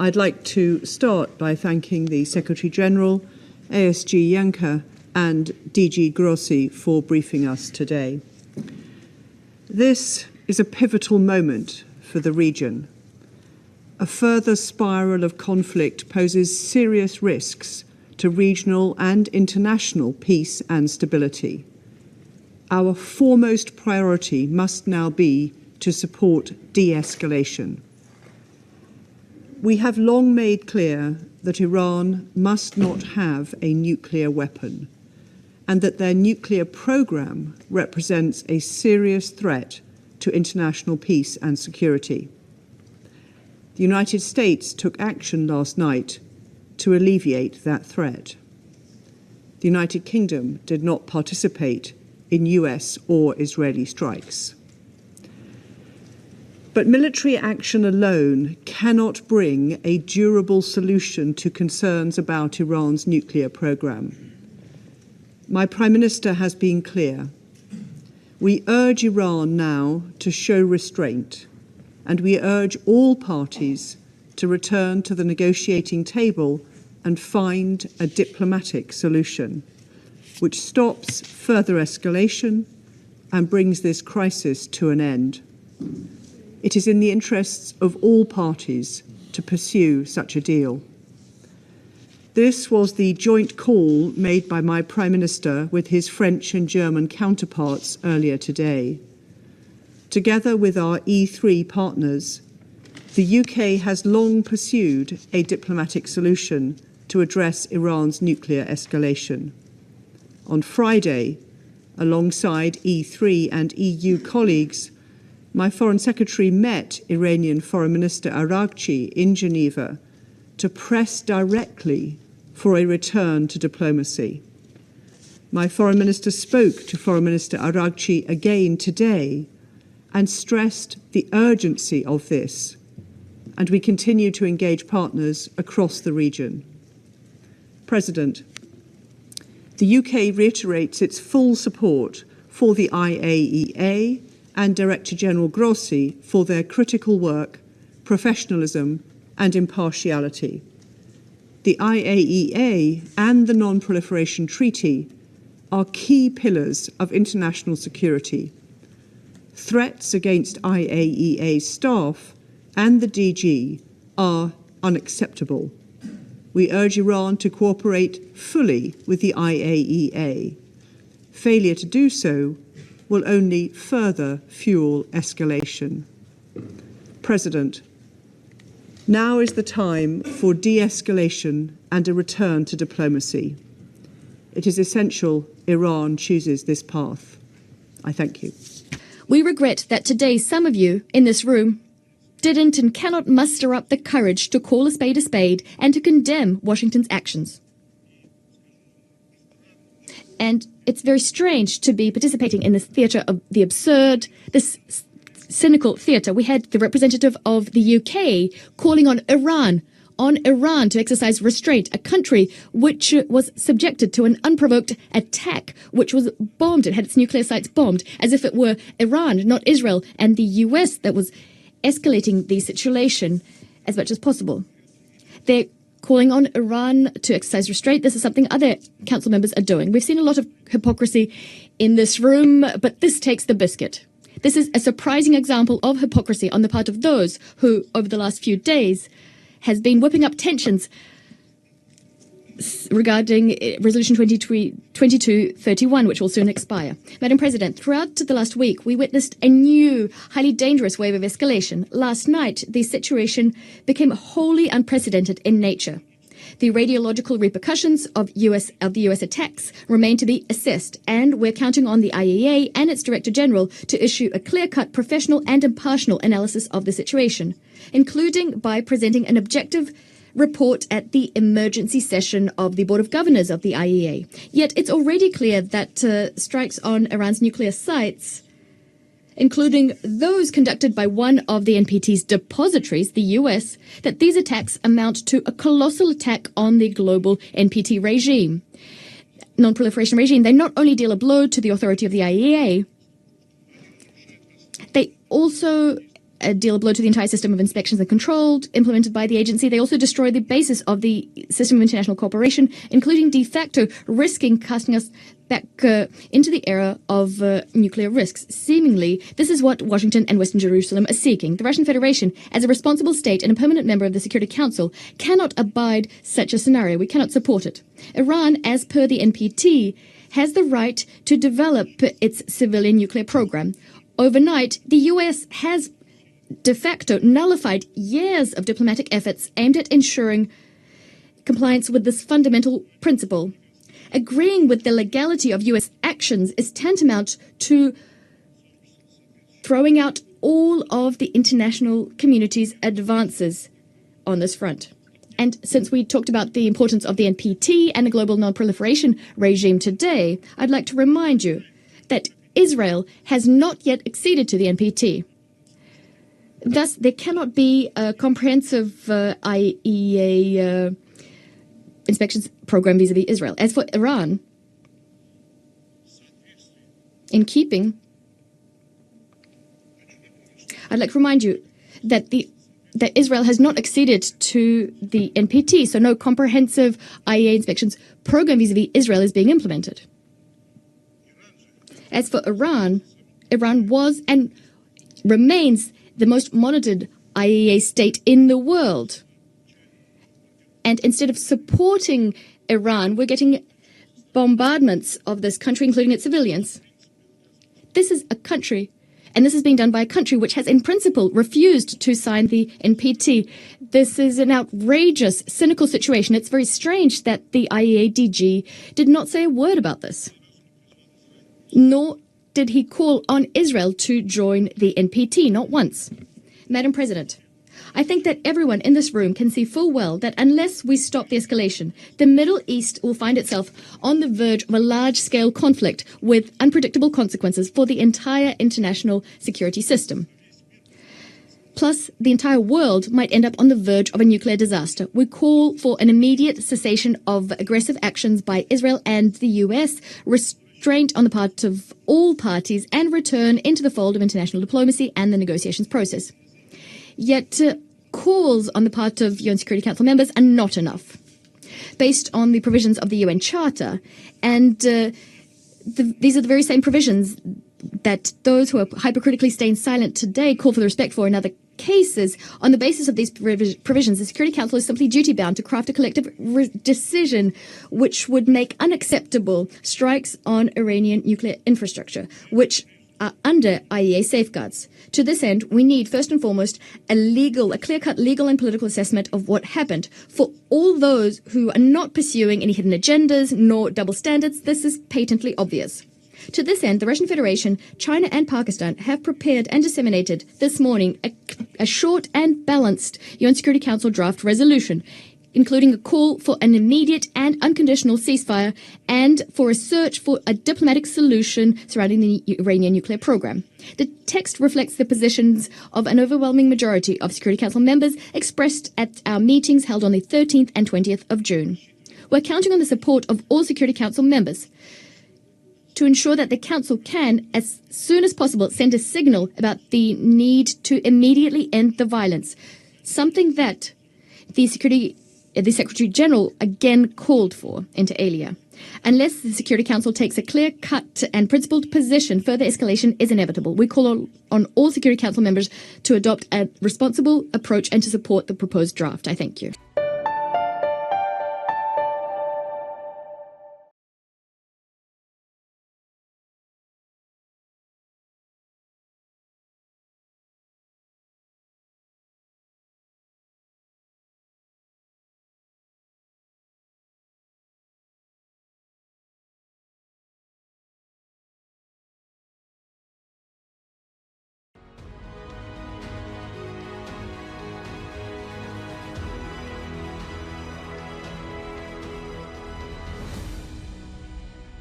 I'd like to start by thanking the Secretary-General, ASG Janka, and DG Grossi for briefing us today. This is a pivotal moment for the region. A further spiral of conflict poses serious risks to regional and international peace and stability. Our foremost priority must now be to support de-escalation. We have long made clear that Iran must not have a nuclear weapon, and that their nuclear program represents a serious threat to international peace and security. The United States took action last night to alleviate that threat. The United Kingdom did not participate in US or Israeli strikes. But military action alone cannot bring a durable solution to concerns about Iran's nuclear program. My Prime Minister has been clear. We urge Iran now to show restraint, and we urge all parties to return to the negotiating table and find a diplomatic solution which stops further escalation and brings this crisis to an end. It is in the interests of all parties to pursue such a deal. This was the joint call made by my Prime Minister with his French and German counterparts earlier today. Together with our E3 partners, the UK has long pursued a diplomatic solution to address Iran's nuclear escalation. On Friday, alongside E3 and EU colleagues, my Foreign Secretary met Iranian Foreign Minister Araghchi in Geneva to press directly for a return to diplomacy. My Foreign Minister spoke to Foreign Minister Araghchi again today and stressed the urgency of this, and we continue to engage partners across the region. President, the UK reiterates its full support for the IAEA and Director General Grossi for their critical work, professionalism and impartiality. The IAEA and the Non-Proliferation Treaty are key pillars of international security. Threats against IAEA staff and the DG are unacceptable. We urge Iran to cooperate fully with the IAEA. Failure to do so will only further fuel escalation. President, now is the time for de-escalation and a return to diplomacy. It is essential Iran chooses this path. I thank you. We regret that today some of you in this room didn't and cannot muster up the courage to call a spade and to condemn Washington's actions. And it's very strange to be participating in this theatre of the absurd, this cynical theatre. We had the representative of the UK calling on Iran to exercise restraint, a country which was subjected to an unprovoked attack, which was bombed. It had its nuclear sites bombed, as if it were Iran, not Israel, and the US that was escalating the situation as much as possible. They're calling on Iran to exercise restraint. This is something other council members are doing. We've seen a lot of hypocrisy in this room, but this takes the biscuit. This is a surprising example of hypocrisy on the part of those who, over the last few days, has been whipping up tensions regarding Resolution 2231, which will soon expire. Madam President, throughout the last week, we witnessed a new, highly dangerous wave of escalation. Last night, the situation became wholly unprecedented in nature. The radiological repercussions of the US attacks remain to be assessed, and we're counting on the IAEA and its Director General to issue a clear-cut, professional and impartial analysis of the situation, including by presenting an objective report at the emergency session of the Board of Governors of the IAEA. Yet it's already clear that strikes on Iran's nuclear sites, including those conducted by one of the NPT's depositories, the US, that these attacks amount to a colossal attack on the global NPT regime, non-proliferation regime. They not only deal a blow to the authority of the IAEA, they also deal a blow to the entire system of inspections and control implemented by the agency. They also destroy the basis of the system of international cooperation, including de facto risking casting us back into the era of nuclear risks. Seemingly, this is what Washington and Western Jerusalem are seeking. The Russian Federation, as a responsible state and a permanent member of the Security Council, cannot abide such a scenario. We cannot support it. Iran, as per the NPT, has the right to develop its civilian nuclear program. Overnight, the U.S. has de facto nullified years of diplomatic efforts aimed at ensuring compliance with this fundamental principle. Agreeing with the legality of U.S. actions is tantamount to throwing out all of the international community's advances on this front. And since we talked about the importance of the NPT and the global non-proliferation regime today, I'd like to remind you that Israel has not yet acceded to the NPT. Thus, there cannot be a comprehensive IAEA inspections program vis-à-vis Israel. As for Iran, in keeping, I'd like to remind you that that Israel has not acceded to the NPT, so no comprehensive IAEA inspections program vis-à-vis Israel is being implemented. As for Iran, Iran was and remains the most monitored IAEA state in the world. And instead of supporting Iran, we're getting bombardments of this country, including its civilians. This is a country, and this is being done by a country which has in principle refused to sign the NPT. This is an outrageous, cynical situation. It's very strange that the IAEA DG did not say a word about this, nor did he call on Israel to join the NPT, not once. Madam President, I think that everyone in this room can see full well that unless we stop the escalation, the Middle East will find itself on the verge of a large-scale conflict with unpredictable consequences for the entire international security system. Plus, the entire world might end up on the verge of a nuclear disaster. We call for an immediate cessation of aggressive actions by Israel and the US, restraint on the part of all parties, and return into the fold of international diplomacy and the negotiations process. Yet, calls on the part of UN Security Council members are not enough. Based on the provisions of the UN Charter, and these are the very same provisions that those who are hypocritically staying silent today call for the respect for in other cases. On the basis of these provisions, the Security Council is simply duty-bound to craft a collective decision which would make unacceptable strikes on Iranian nuclear infrastructure, which are under IAEA safeguards. To this end, we need, first and foremost, a clear-cut legal and political assessment of what happened. For all those who are not pursuing any hidden agendas nor double standards, this is patently obvious. To this end, the Russian Federation, China and Pakistan have prepared and disseminated this morning a short and balanced UN Security Council draft resolution, including a call for an immediate and unconditional ceasefire and for a search for a diplomatic solution surrounding the Iranian nuclear program. The text reflects the positions of an overwhelming majority of Security Council members expressed at our meetings held on the 13th and 20th of June. We're counting on the support of all Security Council members to ensure that the Council can, as soon as possible, send a signal about the need to immediately end the violence, something that the Secretary General again called for, inter alia. Unless the Security Council takes a clear-cut and principled position, further escalation is inevitable. We call on all Security Council members to adopt a responsible approach and to support the proposed draft. I thank you.